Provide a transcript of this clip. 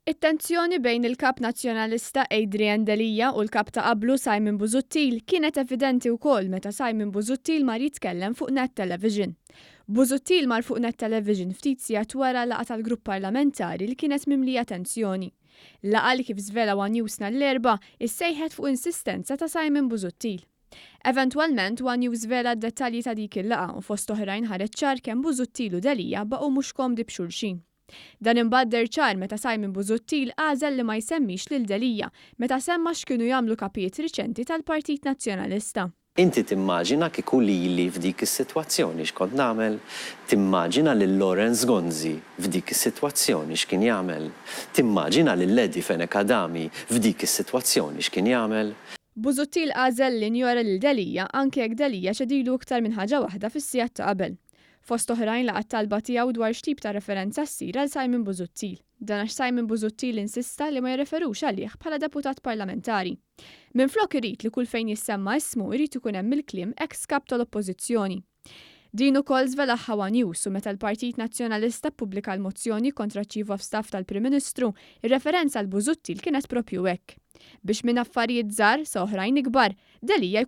It-tensjoni bejn il-Kap Nazzjonalista Lil Delia u l-Kap ta' qablu Simon Busuttil kienet evidenti wkoll meta Simon Busuttil mar jitkellem fuq net television. Busuttil mar fuq net television ftit sigħat wara laqgħa tal-Grupp parlamentari li kienet mimlija tensjoni. Laqgħa li kif żvela One Newsna l-erba' issejħet fuq insistenza ta' Simon Busuttil. Eventwalment One News żvela d-dettalji ta' dik il-laqgħa u fost oħrajn ħareġ ċar kemm Busuttil u Delia baqgħu mhux komdi b'xulxin. Dan imbagħad ċar meta Simon Busuttil għażel li ma jsemmix lil Delia meta semma x'kienu jagħmlu kapijiet riċenti tal-Partit Nazzjonalista. Inti timmaġina kieku lili f'dik is-sitwazzjoni x'kont nagħmel? Timmaġina lil Lawrence Gonzi f'dik is-sitwazzjoni x'kien jagħmel? Timmaġina lil Ledi Fenekadami f'dik is-sitwazzjoni x'kien jagħmel? Busuttil għażel li Injora lil Delia anke jekk Delia xedilu iktar minn ħaġa waħda fis-sigħat ta' qabel. Fost oħrajn laqgħat talba tiegħu dwar x'tip ta' referenza ssir għal Simon Busuttil. Dan għax Simon Busuttil insista li ma jirreferux għalih bħala deputat parlamentari. Minflok irid li kull fejn jissemma ismu jrid ikun hemm il-kliem ex-kap tal-Oppożizzjoni. Din ukoll żvelaħħa One News u meta l-Partit Nazzjonalista ppubblika l-mozzjoni kontra Chief of Staff tal-Prim Ministru, ir-referenza għal Busuttil kienet proprju hekk. Biex minn affarijiet żgħar sa oħrajn ikbar, Delia